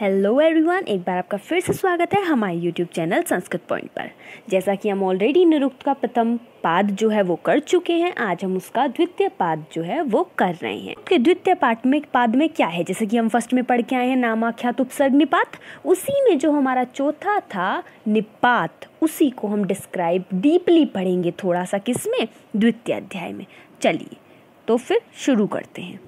Hello everyone, एक बार आपका फिर से स्वागत है हमारे यूट्यूब चैनल संस्कृत पॉइंट पर। जैसा कि हम ऑलरेडी निरुक्त का प्रथम पाद जो है वो कर चुके हैं, आज हम उसका द्वितीय पाद जो है वो कर रहे हैं। कि द्वितीय पाद में क्या है, जैसे कि हम फर्स्ट में पढ़ के आए हैं नामाख्यात उपसर्ग निपात, उसी में जो हमारा चौथा था निपात, उसी को हम डिस्क्राइब डीपली पढ़ेंगे थोड़ा सा किसमें, द्वितीय अध्याय में। चलिए तो फिर शुरू करते हैं।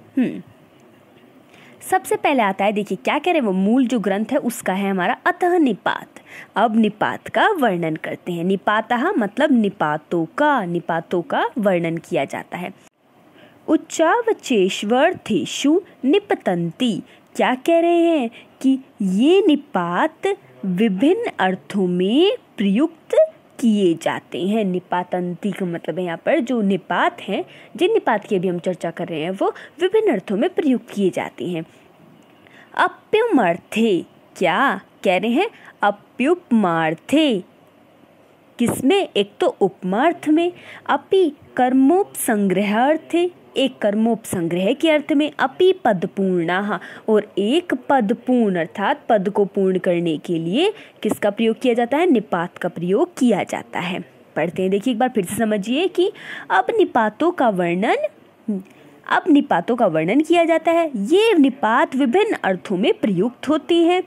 सबसे पहले आता है, देखिए क्या कह रहे हैं वो, मूल जो ग्रंथ है उसका है हमारा अतः निपात। अब निपात का वर्णन करते हैं। निपातः मतलब निपातों का वर्णन किया जाता है। उच्चावचेष्वर्थेषु निपतन्ति, क्या कह रहे हैं कि ये निपात विभिन्न अर्थों में प्रयुक्त किए जाते हैं। निपातंती का मतलब है यहाँ पर जो निपात हैं, जिन निपात की अभी हम चर्चा कर रहे हैं वो विभिन्न अर्थों में प्रयुक्त किए जाते हैं। अप्युमर्थे, क्या कह रहे हैं, अप्युपमार्थे, किसमें, एक तो उपमार्थ में, अपि कर्मोपसंग्रहार्थे, एक कर्मोपसंग्रह के अर्थ में, अपि पदपूर्णः, और एक पदपूर्ण अर्थात पद को पूर्ण करने के लिए किसका प्रयोग किया जाता है, निपात का प्रयोग किया जाता है। पढ़ते हैं, देखिए एक बार फिर से समझिए कि अब निपातों का वर्णन किया जाता है। ये निपात विभिन्न अर्थों में प्रयुक्त होती हैं,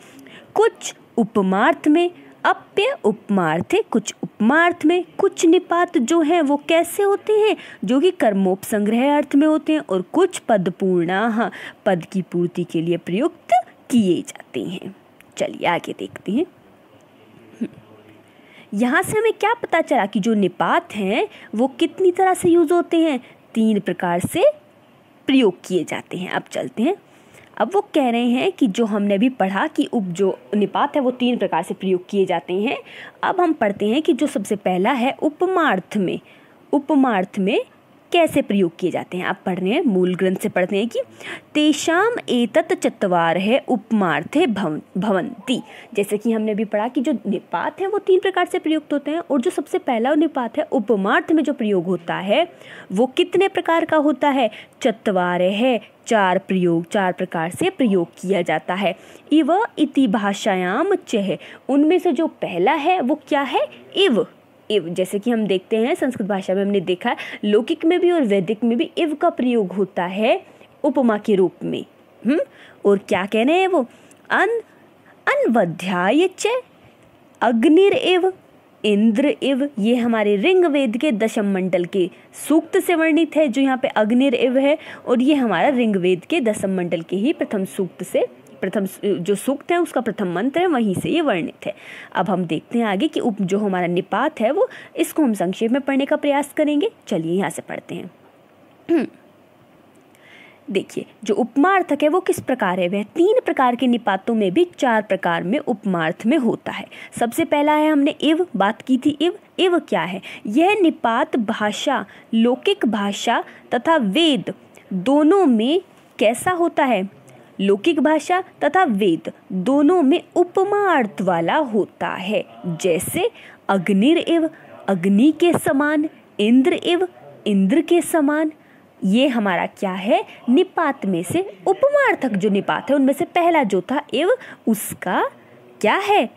कुछ उपमार्थ में, अप्य उपमार्थे, कुछ उपमार्थ में, कुछ निपात जो हैं वो कैसे होते हैं, जो कि कर्मोपसंग्रह अर्थ में होते हैं, और कुछ पदपूर्णः, पद की पूर्ति के लिए प्रयुक्त किए जाते हैं। चलिए आगे देखते हैं। यहाँ से हमें क्या पता चला कि जो निपात हैं वो कितनी तरह से यूज होते हैं, 3 प्रकार से प्रयोग किए जाते हैं। अब चलते हैं, अब वो कह रहे हैं कि जो हमने भी पढ़ा कि जो निपात है वो 3 प्रकार से प्रयोग किए जाते हैं। अब हम पढ़ते हैं कि जो सबसे पहला है उपमार्थ में कैसे प्रयोग किए जाते हैं। आप पढ़ रहे हैं, मूल ग्रंथ से पढ़ते हैं कि तेषाम एतत् चत्वारः उपमार्थे भवन्ति। जैसे कि हमने भी पढ़ा कि जो निपात है वो 3 प्रकार से प्रयुक्त होते हैं, और जो सबसे पहला निपात है उपमार्थ में जो प्रयोग होता है वो कितने प्रकार का होता है, चत्वारः, 4 प्रकार से प्रयोग किया जाता है। इव इति भाषायाम चह, उनमें से जो पहला है वो क्या है, इव। जैसे कि हम देखते हैं संस्कृत भाषा में हमने देखा है, लौकिक में भी और वैदिक में भी इव का प्रयोग होता है उपमा के रूप में। और क्या कह रहे हैं वो, अन्वध्याय च अग्निर इव इंद्र इव, ये हमारे ऋग्वेद के दशम मंडल के सूक्त से वर्णित है, जो यहाँ पे अग्निर इव है, और ये हमारा ऋग्वेद के दशम मंडल के ही प्रथम जो सूक्त है उसका प्रथम मंत्र है, वहीं से ये वर्णित है। अब हम देखते हैं आगे कि जो हमारा निपात है वो, इसको हम संक्षेप में पढ़ने का प्रयास करेंगे। चलिए यहाँ से पढ़ते हैं। देखिए जो उपमार्थक है वो किस प्रकार है, वह 3 प्रकार के निपातों में भी 4 प्रकार में उपमार्थ में होता है। सबसे पहला है, हमने इव बात की थी। इव क्या है, यह निपात भाषा, लौकिक भाषा तथा वेद दोनों में कैसा होता है, लौकिक भाषा तथा वेद दोनों में उपमार्थ वाला होता है। जैसे अग्निर इव, अग्नि के समान, इंद्र इव, इंद्र के समान। ये हमारा क्या है, निपात में से उपमार्थक जो निपात है उनमें से पहला जो था इव, उसका क्या है,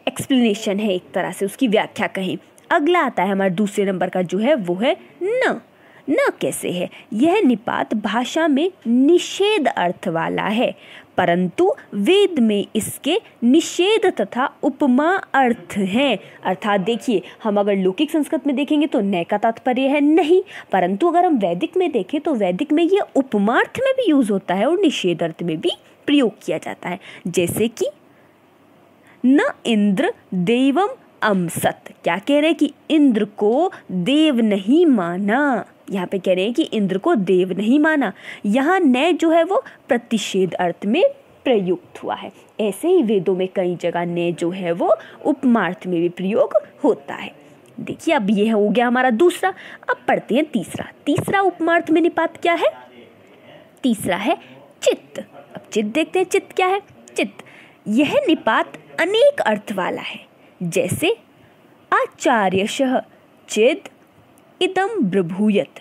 एक्सप्लेनेशन है, एक तरह से उसकी व्याख्या कहें। अगला आता है हमारा दूसरे नंबर का जो है वो है न कैसे है, यह निपात भाषा में निषेध अर्थ वाला है, परंतु वेद में इसके निषेध तथा उपमा अर्थ हैं। अर्थात देखिए, हम अगर लौकिक संस्कृत में देखेंगे तो न का तात्पर्य है नहीं, परंतु अगर हम वैदिक में देखें तो वैदिक में ये उपमार्थ में भी यूज होता है और निषेध अर्थ में भी प्रयोग किया जाता है। जैसे कि न इंद्र देवम अमसत, क्या कह रहे हैं कि इंद्र को देव नहीं माना। यहाँ पे कह रहे हैं कि इंद्र को देव नहीं माना। यहाँ न जो है वो प्रतिषेध अर्थ में प्रयुक्त हुआ है। ऐसे ही वेदों में कई जगह न जो है वो उपमार्थ में भी प्रयोग होता है। देखिए अब ये हो गया हमारा दूसरा। अब पढ़ते हैं तीसरा उपमार्थ में निपात क्या है, तीसरा है चित्त। अब चित्त देखते हैं, चित्त क्या है, चित्त यह निपात अनेक अर्थ वाला है। जैसे आचार्यशः चिद इदम ब्रभूयत,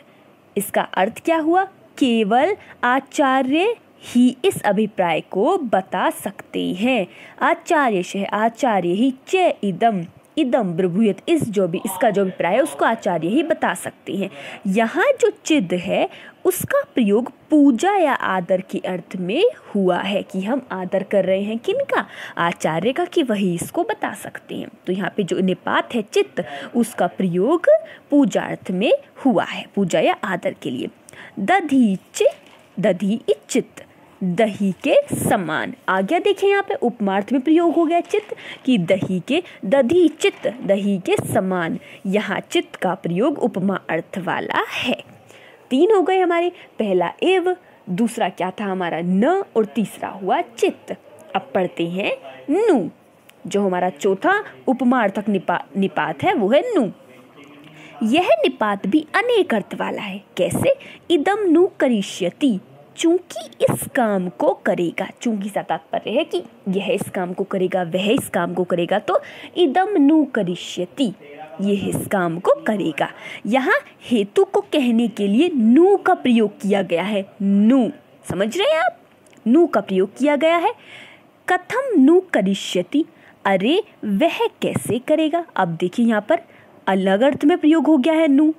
इसका अर्थ क्या हुआ, केवल आचार्य ही इस अभिप्राय को बता सकते हैं। आचार्यशः आचार्य ही च इदम इदम ब्रभूयत, इसका जो अभिप्राय है उसको आचार्य ही बता सकते हैं। यहाँ जो चिद है उसका प्रयोग पूजा या आदर के अर्थ में हुआ है कि हम आदर कर रहे हैं किनका, आचार्य का, कि वही इसको बता सकते हैं। तो यहाँ पे जो निपात है चित्त, उसका प्रयोग पूजा अर्थ में हुआ है, पूजा या आदर के लिए। दधी चित्त, दही के समान आ गया। देखिए यहाँ पे उपमार्थ में प्रयोग हो गया चित्त कि दही के, दधी चित्त दही के समान। यहाँ चित्त का प्रयोग उपमा अर्थ वाला है। 3 हो गए हमारे, पहला एव, दूसरा क्या था हमारा न, और तीसरा हुआ चित्त। अब पढ़ते हैं नु। जो हमारा चौथा उपमार्थक निपात है वो है नु। यह निपात भी अनेक अर्थ वाला है। कैसे? इदम नु करिष्यति, चूंकि इस काम को करेगा। चूंकि से तात्पर्य है कि यह इस काम को करेगा, वह इस काम को करेगा, तो इदम नु करिष्यति, यह इस काम को करेगा। यहाँ हेतु को कहने के लिए नु का प्रयोग किया गया है। नु, समझ रहे हैं आप? नु का प्रयोग किया गया है। कथम नु करिष्यति, अरे वह कैसे करेगा। अब देखिए यहाँ पर अलग अर्थ में प्रयोग हो गया है नु।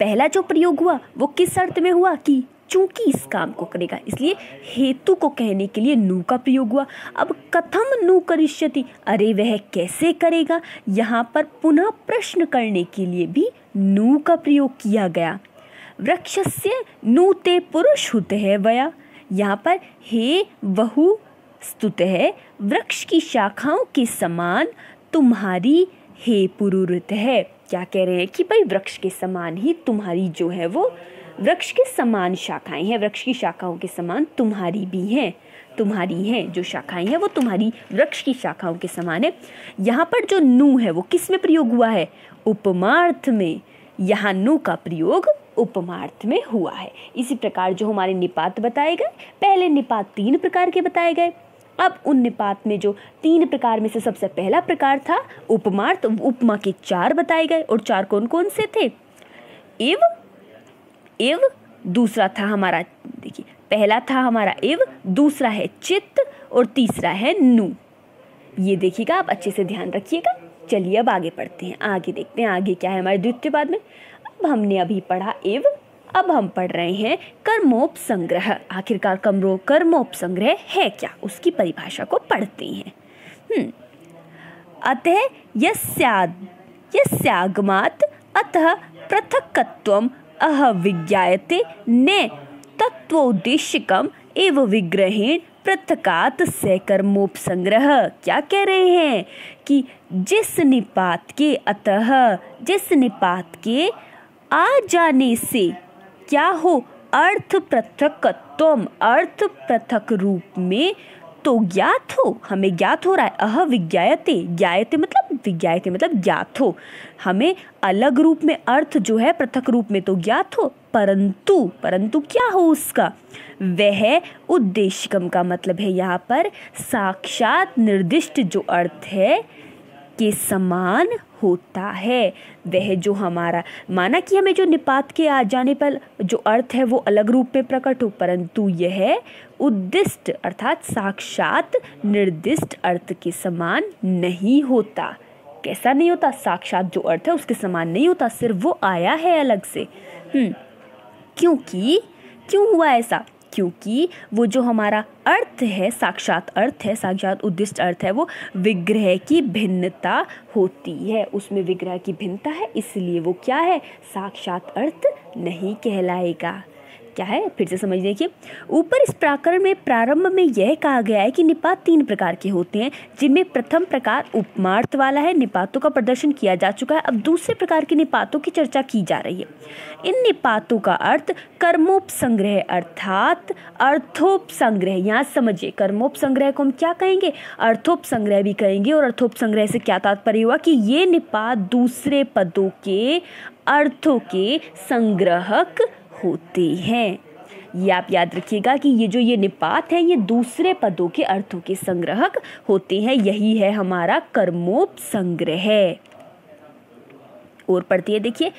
पहला जो प्रयोग हुआ वो किस अर्थ में हुआ कि चूंकि इस काम को करेगा, इसलिए हेतु को कहने के लिए नु का प्रयोग हुआ। अब कथम नु करिष्यति, अरे वह कैसे करेगा, यहाँ पर पुनः प्रश्न करने के लिए भी नु का प्रयोग किया गया। वृक्षस्य नु ते पुरुष हुते है वया, यहाँ पर हे बहु स्तुत है, वृक्ष की शाखाओं के समान तुम्हारी हे पुरुरत है। क्या कह रहे हैं कि भाई वृक्ष के समान ही तुम्हारी जो है वो, वृक्ष के समान शाखाएं हैं, वृक्ष की शाखाओं के समान तुम्हारी भी हैं, तुम्हारी हैं जो शाखाएं हैं वो तुम्हारी वृक्ष की शाखाओं के समान है। यहाँ पर जो नु है वो किस में प्रयोग हुआ है, उपमार्थ में। यहाँ नु का प्रयोग उपमार्थ में हुआ है। इसी प्रकार जो हमारे निपात बताए गए, पहले निपात 3 प्रकार के बताए गए। अब उन निपात में जो 3 प्रकार में से सबसे पहला प्रकार था उपमार्थ, उपमा के 4 बताए गए। और 4 कौन कौन से थे? इव, दूसरा था हमारा, देखिए पहला था हमारा इव, दूसरा है चित्त और तीसरा है नु। ये देखिएगा आप, अच्छे से ध्यान रखिएगा। चलिए अब आगे पढ़ते हैं, आगे देखते हैं आगे क्या है हमारे द्वितीय पाद में। अब हमने अभी पढ़ा इव, अब हम पढ़ रहे हैं कर्मोपसंग्रह। आखिरकार कर्मोपसंग्रह है क्या, उसकी परिभाषा को पढ़ते हैं। अतः यस्यागमात् अतः पृथक्त्वम् अविज्ञायते न तत्वोद्देश्यकम् एव विग्रहेण पृथकात् से कर्मोपसंग्रह। क्या कह रहे हैं कि जिस निपात के आ जाने से क्या हो, अर्थ पृथक्त्वम्, अर्थ पृथक रूप में तो ज्ञात हो, हमें ज्ञात हो रहा है। अविज्ञायते, ज्ञायते मतलब ज्ञात हो, हमें अलग रूप में अर्थ जो है पृथक रूप में तो ज्ञात हो, परंतु क्या हो उसका, वह उद्देश्यकम का मतलब है यहाँ पर साक्षात निर्दिष्ट जो अर्थ है के समान होता है। वह जो हमारा माना कि हमें जो निपात के आ जाने पर जो अर्थ है वो अलग रूप में प्रकट हो, परंतु यह उद्दिष्ट अर्थात साक्षात निर्दिष्ट अर्थ के समान नहीं होता। कैसा नहीं होता? साक्षात जो अर्थ है उसके समान नहीं होता, सिर्फ वो आया है अलग से। क्यों हुआ ऐसा? क्योंकि वो जो हमारा अर्थ है, साक्षात अर्थ है, साक्षात उद्दिष्ट अर्थ है, वो विग्रह की भिन्नता होती है, उसमें विग्रह की भिन्नता है, इसलिए वो क्या है, साक्षात अर्थ नहीं कहलाएगा। क्या है, फिर से समझ देखिए। ऊपर इस प्रकरण में प्रारंभ में यह कहा गया है कि निपात 3 प्रकार के होते हैं, जिनमें प्रथम प्रकार उपमार्थ वाला है, निपातों का प्रदर्शन किया जा चुका है। अब दूसरे प्रकार के निपातों की चर्चा की जा रही है। इन निपातों का अर्थ कर्मोपसंग्रह अर्थात अर्थोपसंग्रह। यहाँ समझिए, कर्मोपसंग्रह को हम क्या कहेंगे, अर्थोपसंग्रह भी कहेंगे। और अर्थोपसंग्रह से क्या तात्पर्य हुआ कि ये निपात दूसरे पदों के अर्थों के संग्रहक होते हैं। ये आप याद रखिएगा कि ये निपात है ये दूसरे पदों के अर्थों के संग्रहक होते हैं। यही है हमारा कर्मोपसंग्रह। और पढ़ती है। देखिए,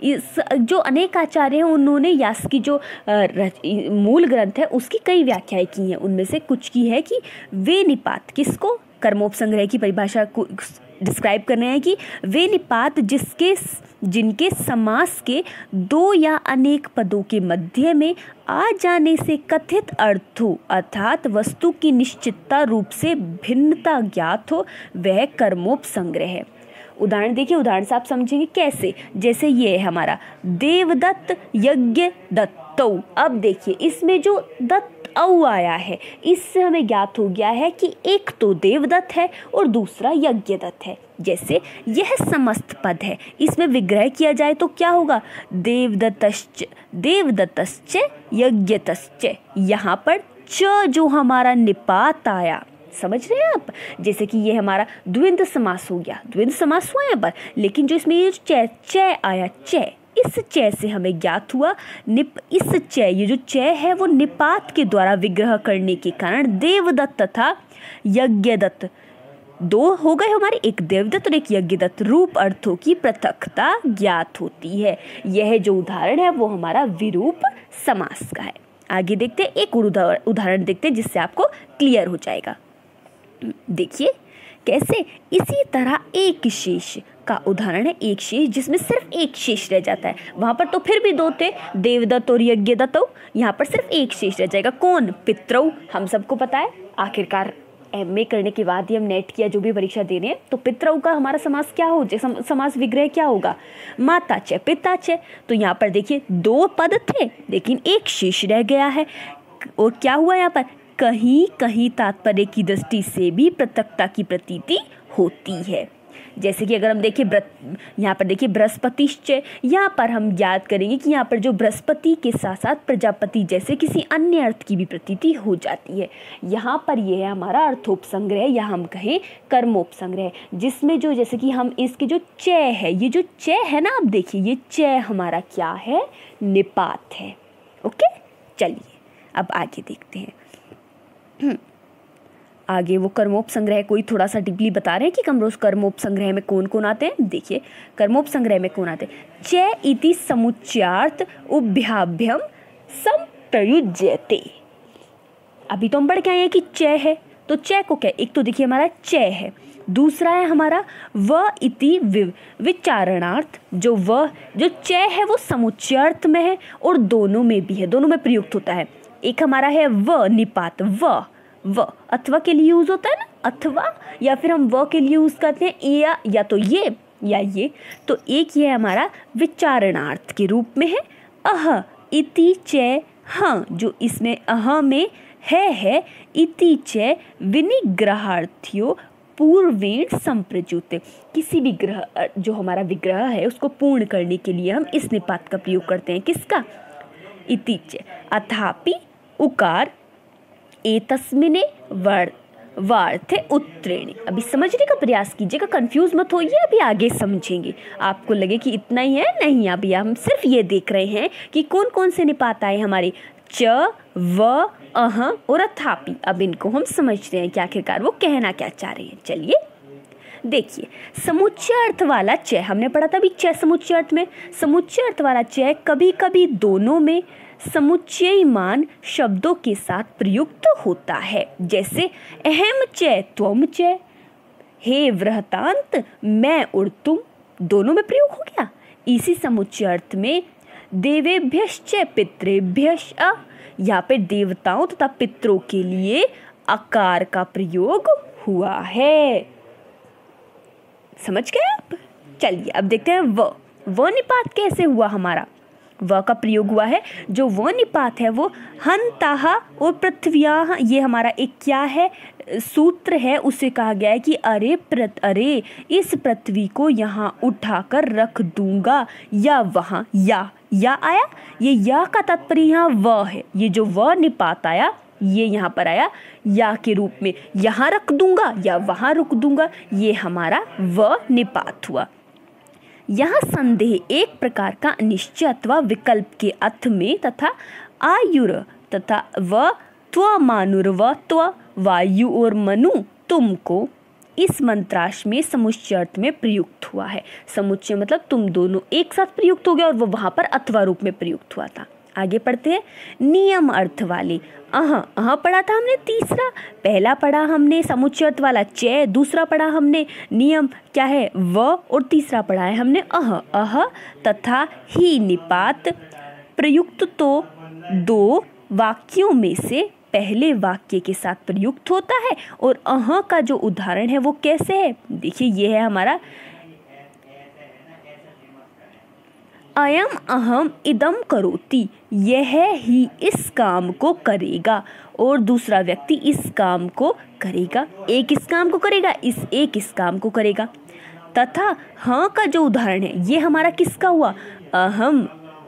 इस जो अनेक आचार्य हैं उन्होंने यास की जो मूल ग्रंथ है उसकी कई व्याख्याएं की हैं। उनमें से कुछ की है कि वे निपात, किसको, कर्मोपसंग्रह की परिभाषा को डिस्क्राइब करने हैं कि वे निपात जिनके समास के दो या अनेक पदों के मध्य में आ जाने से कथित अर्थों अर्थात वस्तु की निश्चितता रूप से भिन्नता ज्ञात हो, वह कर्मोपसंग्रह है। उदाहरण देखिए, उदाहरण से आप समझेंगे कैसे। जैसे ये है हमारा देवदत्त यज्ञ दत्तौ। अब देखिए इसमें जो दत्त औ आया है, इससे हमें ज्ञात हो गया है कि एक तो देवदत्त है और दूसरा यज्ञदत्त है। जैसे यह समस्त पद है, इसमें विग्रह किया जाए तो क्या होगा, देवदत्तश्च यज्ञतश्च। यहाँ पर च जो हमारा निपात आया, समझ रहे हैं आप, जैसे कि ये हमारा द्विंद समास हो गया, द्विंद समास हुआ यहाँ पर, लेकिन जो इसमें ये च आया, च, इस च से हमें ज्ञात हुआ इस च, ये जो च है वो निपात के द्वारा विग्रह करने के कारण देवदत्त तथा यज्ञदत्त दो हो गए हमारे, एक देवदत्त और एक यज्ञदत्त रूप अर्थों की पृथकता ज्ञात होती है। यह जो उदाहरण है वो हमारा विरूप समास का है। आगे देखते हैं, एक और उदाहरण देखते हैं जिससे आपको क्लियर हो जाएगा। देखिए कैसे, इसी तरह एक शेष का उदाहरण है, एक शेष जिसमें सिर्फ एक शेष रह जाता है। वहां पर तो फिर भी दो थे, देवदत्त और यज्ञदत्त, यहाँ पर सिर्फ एक शेष रह जाएगा, कौन, पितरौ। हम सबको पता है, आखिरकार एमए करने के बाद ही हम नेट की या जो भी परीक्षा दे रहे हैं, तो पितरौ का हमारा समास क्या हो जाए, समास विग्रह क्या होगा, माता च पिता च। तो यहाँ पर देखिए दो पद थे लेकिन एक शेष रह गया है, और क्या हुआ यहाँ पर, कहीं कहीं तात्पर्य की दृष्टि से भी पृथकता की प्रतीति होती है। जैसे कि अगर हम देखें यहाँ पर देखिए बृहस्पतिश्च, यहाँ पर हम याद करेंगे कि यहाँ पर जो बृहस्पति के साथ साथ प्रजापति जैसे किसी अन्य अर्थ की भी प्रतीति हो जाती है। यहाँ पर यह है हमारा अर्थोपसंग्रह या हम कहें कर्मोपसंग्रह, जिसमें जो जैसे कि हम इसके जो च है, ये जो च है ना, आप देखिए ये च हमारा क्या है, निपात है। ओके, चलिए अब आगे देखते हैं। आगे वो कर्मोपसंग्रह कोई थोड़ा सा डीपली बता रहे हैं कि कर्मोपसंग्रह में कौन कौन आते हैं। देखिए कर्मोपसंग्रह में कौन आते हैं, च इति समुच्चयार्थ उभयाभ्यम संप्रयुज्यते। अभी तो हम पढ़ के आए हैं कि च है, तो च को क्या, एक तो देखिए हमारा च है, दूसरा है हमारा व इति विचारणार्थ। जो च है वो समुच्चयार्थ में है और दोनों में भी है, दोनों में प्रयुक्त होता है। एक हमारा है व निपात, व अथवा के लिए यूज होता है ना, अथवा, या फिर हम व के लिए यूज करते हैं या तो ये या ये। तो एक ये हमारा विचारणार्थ के रूप में है, अह इति च हाँ, जो इसमें अह में है इति च विनिग्रहार्थ्यो पूर्वेण संप्रयुक्त। किसी भी ग्रह जो हमारा विग्रह है उसको पूर्ण करने के लिए हम इस निपात का प्रयोग करते हैं, किसका, इति च। अथापि उकार एतस्मिने वार्थे उत्तीर्ण। अभी समझने का प्रयास कीजिएगा, कंफ्यूज मत होइए, अभी आगे समझेंगे। आपको लगे कि इतना ही है, नहीं, अभी हम सिर्फ ये देख रहे हैं कि कौन कौन से निपात आए हमारे, च व अह और अथापि। अब इनको हम समझते हैं कि आखिरकार वो कहना क्या चाह रहे हैं। चलिए देखिए, समुच्चय अर्थ वाला च हमने पढ़ा था अभी, च समुच्चय अर्थ में, समुच्चय अर्थ वाला च कभी कभी दोनों में समुच्चयमान शब्दों के साथ प्रयुक्त होता है। जैसे अहम च त्वम च, हे वृहतांत मैं और तुम, दोनों में प्रयोग हो गया। इसी समुच्चय अर्थ में देवेभ्यश्च पितृभ्यश्च, यहाँ पे देवताओं तथा पितरों के लिए अकार का प्रयोग हुआ है। समझ गए आप? चलिए अब देखते हैं व निपात कैसे हुआ हमारा। व का प्रयोग हुआ है, जो व निपात है वो हंताह और पृथ्व्याः, ये हमारा एक क्या है, सूत्र है, उसे कहा गया है कि अरे इस पृथ्वी को यहाँ उठाकर रख दूंगा, या वहाँ या आया, ये या का तात्पर्य यहाँ व है। ये जो व निपात आया ये यहाँ पर आया या के रूप में, यहाँ रख दूंगा या वहाँ रुक दूंगा, ये हमारा व निपात हुआ। यहाँ संदेह एक प्रकार का अनिश्चय अथवा विकल्प के अर्थ में तथा आयुर तथा व त्व मानुर व त्व वायु और मनु तुमको इस मंत्रांश में समुच्चय अर्थ में प्रयुक्त हुआ है। समुच्चय मतलब तुम दोनों एक साथ प्रयुक्त हो गया और वो वहां पर अथवा रूप में प्रयुक्त हुआ था। आगे पढ़ते हैं। नियम अर्थ वाले अह पढ़ा था हमने तीसरा, पहला पढ़ा हमने समुच्चय अर्थ वाला च, दूसरा पढ़ा हमने नियम क्या है व, और तीसरा पढ़ा है हमने अह तथा ही निपात प्रयुक्त तो दो वाक्यों में से पहले वाक्य के साथ प्रयुक्त होता है। और अह का जो उदाहरण है वो कैसे है, देखिए ये है हमारा अयम अहम इदम करोति, यह ही इस काम को करेगा, और दूसरा व्यक्ति इस काम को करेगा, एक इस काम को करेगा, एक इस काम को करेगा। तथा हाँ का जो उदाहरण है ये हमारा किसका हुआ, अहम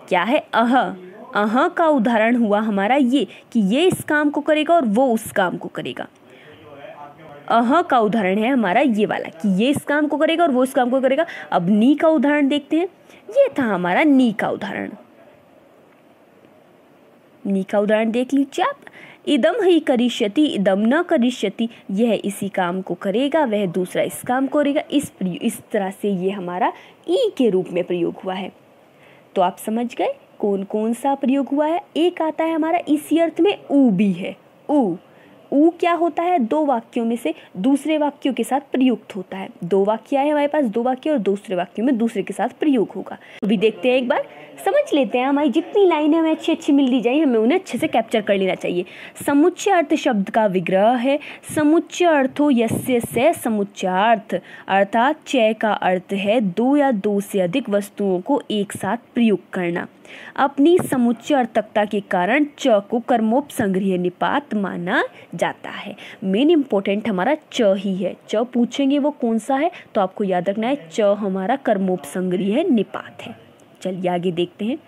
क्या है अह का उदाहरण हुआ हमारा ये कि ये इस काम को करेगा और वो उस काम को करेगा। अह का उदाहरण है हमारा ये वाला कि ये इस काम को करेगा और वो इस काम को करेगा। अब नी का उदाहरण देखते हैं, ये था हमारा नी का उदाहरण। नी का उदाहरण देख लीजिए आप, इदम ही करिष्यति इदम न करिष्यति, यह इसी काम को करेगा वह दूसरा इस काम को करेगा। इस तरह से ये हमारा ई के रूप में प्रयोग हुआ है। तो आप समझ गए कौन कौन सा प्रयोग हुआ है। एक आता है हमारा इसी अर्थ में ऊ भी है। ऊ क्या होता है, दो वाक्यों में से दूसरे वाक्यों के साथ प्रयुक्त होता है। दो वाक्य है हमारे पास, दो वाक्य और दूसरे वाक्यों में दूसरे के साथ प्रयोग होगा। अभी देखते हैं, एक बार समझ लेते हैं। हमारी जितनी लाइनें हमें अच्छी अच्छी मिल दी जाए हमें उन्हें अच्छे से कैप्चर कर लेना चाहिए। समुच्चय अर्थ शब्द का विग्रह है। समुच्चय अर्थो यस्य से समुच्चयार्थ, अर्थात चय का अर्थ है दो या दो से अधिक वस्तुओं को एक साथ प्रयुक्त करना। अपनी समुच्चय अर्थकता के कारण च को कर्मोपसंग्रह निपात माना जाता है। मेन इंपॉर्टेंट हमारा च ही है। च पूछेंगे वो कौन सा है तो आपको याद रखना है च हमारा कर्मोपसंग्रह निपात है। चलिए आगे देखते हैं।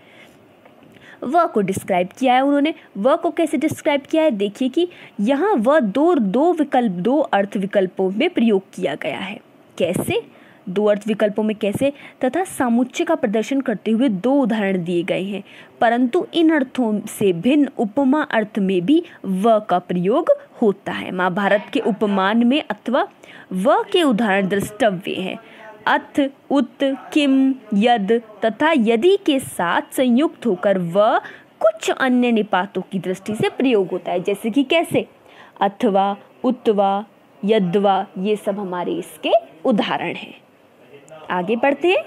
व को डिस्क्राइब किया है उन्होंने। व को कैसे डिस्क्राइब किया है, देखिए कि यहाँ व दो अर्थ विकल्पों में प्रयोग किया गया है। कैसे, दो अर्थ विकल्पों में कैसे, तथा सामुच्चय का प्रदर्शन करते हुए दो उदाहरण दिए गए हैं। परंतु इन अर्थों से भिन्न उपमा अर्थ में भी व का प्रयोग होता है। महाभारत के उपमान में अथवा व के उदाहरण द्रष्टव्य हैं। अथ, उत, किम, यद तथा यदि के साथ संयुक्त होकर व कुछ अन्य निपातों की दृष्टि से प्रयोग होता है। जैसे कि कैसे, अथवा, उतवा, यद्वा, ये सब हमारे इसके उदाहरण हैं। आगे बढ़ते हैं।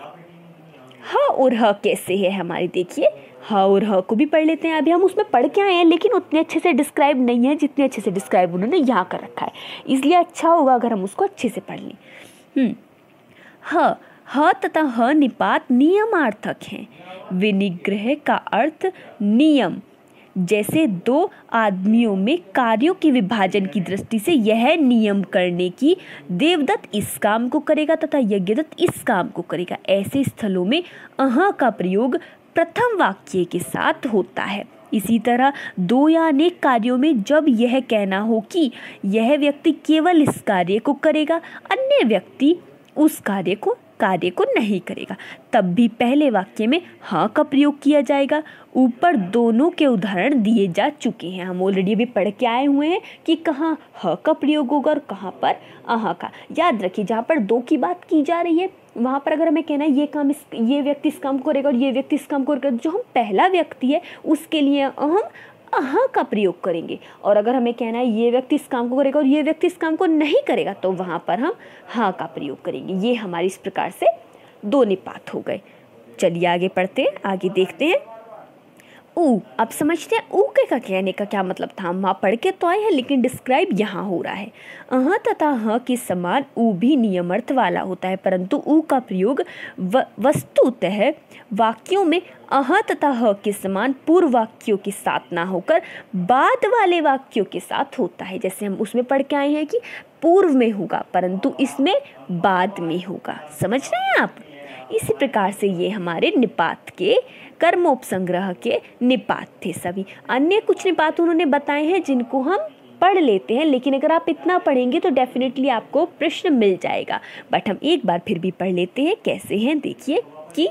ह और ह कैसे है हमारी, देखिए ह और ह को भी पढ़ लेते हैं। अभी हम उसमें पढ़ के आए हैं लेकिन उतने अच्छे से डिस्क्राइब नहीं है जितने अच्छे से डिस्क्राइब उन्होंने यहाँ कर रखा है, इसलिए अच्छा होगा अगर हम उसको अच्छे से पढ़ लें। ह तथा ह निपात नियमार्थक हैं। विनिग्रह का अर्थ नियम, जैसे दो आदमियों में कार्यों के विभाजन की दृष्टि से यह नियम करने की देवदत्त इस काम को करेगा तथा यज्ञदत्त इस काम को करेगा। ऐसे स्थलों में अह का प्रयोग प्रथम वाक्य के साथ होता है। इसी तरह दो या अनेक कार्यों में जब यह कहना हो कि यह व्यक्ति केवल इस कार्य को करेगा, अन्य व्यक्ति उस कार्य को नहीं करेगा, तब भी पहले वाक्य में हाँ का प्रयोग किया जाएगा। ऊपर दोनों के उदाहरण दिए जा चुके हैं। हम ऑलरेडी अभी पढ़ के आए हुए हैं कि कहाँ ह का प्रयोग होगा और कहाँ पर अह का। याद रखिए, जहाँ पर दो की बात की जा रही है वहाँ पर अगर हमें कहना है ये व्यक्ति इस काम को करेगा और ये व्यक्ति इस काम को करेगा, जो हम पहला व्यक्ति है उसके लिए हम अह का प्रयोग करेंगे। और अगर हमें कहना है ये व्यक्ति इस काम को करेगा और ये व्यक्ति इस काम को नहीं करेगा तो वहाँ पर हम हाँ का प्रयोग करेंगे। ये हमारी इस प्रकार से दो निपात हो गए। चलिए आगे पढ़ते हैं, आगे देखते हैं। ऊ, अब समझते हैं ऊ के का कहने का क्या मतलब था। हम वहाँ पढ़ के तो आए हैं लेकिन डिस्क्राइब यहाँ हो रहा है। अह तथा ह के समान ऊ भी नियमार्थ वाला होता है, परंतु ऊ का प्रयोग वस्तुतः वाक्यों में अह तथा ह के समान पूर्व वाक्यों के साथ ना होकर बाद वाले वाक्यों के साथ होता है। जैसे हम उसमें पढ़ के आए हैं कि पूर्व में होगा परंतु इसमें बाद में होगा। समझ रहे हैं आप। इसी प्रकार से ये हमारे निपात के कर्मोपसंग्रह के निपात थे। सभी अन्य कुछ निपात उन्होंने बताए हैं जिनको हम पढ़ लेते हैं, लेकिन अगर आप इतना पढ़ेंगे तो डेफिनेटली आपको प्रश्न मिल जाएगा। बट हम एक बार फिर भी पढ़ लेते हैं। कैसे हैं, देखिए कि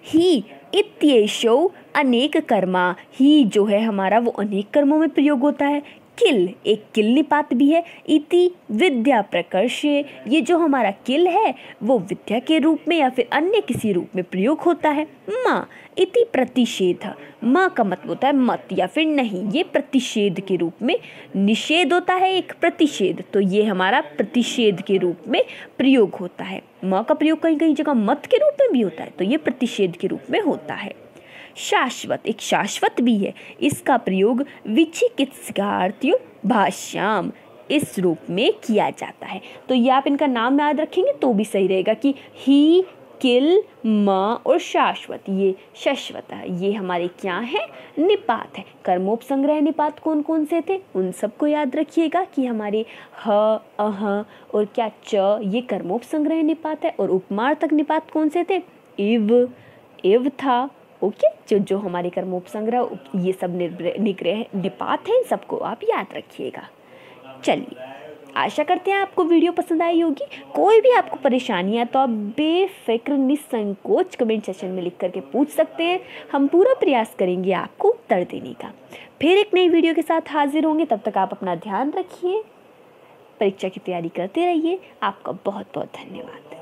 ही इत्येषो अनेक कर्मा, ही जो है हमारा वो अनेक कर्मों में प्रयोग होता है। किल, एक किल निपात भी है। इति विद्या प्रकर्षे, ये जो हमारा किल है वो विद्या के रूप में या फिर अन्य किसी रूप में प्रयोग होता है। माँ इति प्रतिषेध, माँ का मतलब होता है मत या फिर नहीं, ये प्रतिषेध के रूप में, निषेध होता है एक प्रतिषेध, तो ये हमारा प्रतिषेध के रूप में प्रयोग होता है। माँ का प्रयोग कहीं कहीं जगह मत के रूप में भी होता है, तो ये प्रतिषेध के रूप में होता है। शाश्वत, एक शाश्वत भी है, इसका प्रयोग विचिकित्सार्थ्यो भाष्याम, इस रूप में किया जाता है। तो ये आप इनका नाम याद रखेंगे तो भी सही रहेगा कि ही, किल, माँ और शाश्वत, ये शाश्वत है, ये हमारे क्या है, निपात है। कर्मोपसंग्रह निपात कौन कौन से थे, उन सबको याद रखिएगा कि हमारे ह, अह और क्या च, ये कर्मोपसंग्रह निपात है। और उपमार्थक निपात कौन से थे, इव, इव था। ओके, जो हमारे कर्मोपसंग्रह ये सब निग्रह निपात है, सबको आप याद रखिएगा। चलिए, आशा करते हैं आपको वीडियो पसंद आई होगी। कोई भी आपको परेशानी है तो आप बेफिक्र निसंकोच कमेंट सेक्शन में लिख करके पूछ सकते हैं, हम पूरा प्रयास करेंगे आपको उत्तर देने का। फिर एक नई वीडियो के साथ हाजिर होंगे, तब तक आप अपना ध्यान रखिए, परीक्षा की तैयारी करते रहिए। आपका बहुत बहुत धन्यवाद।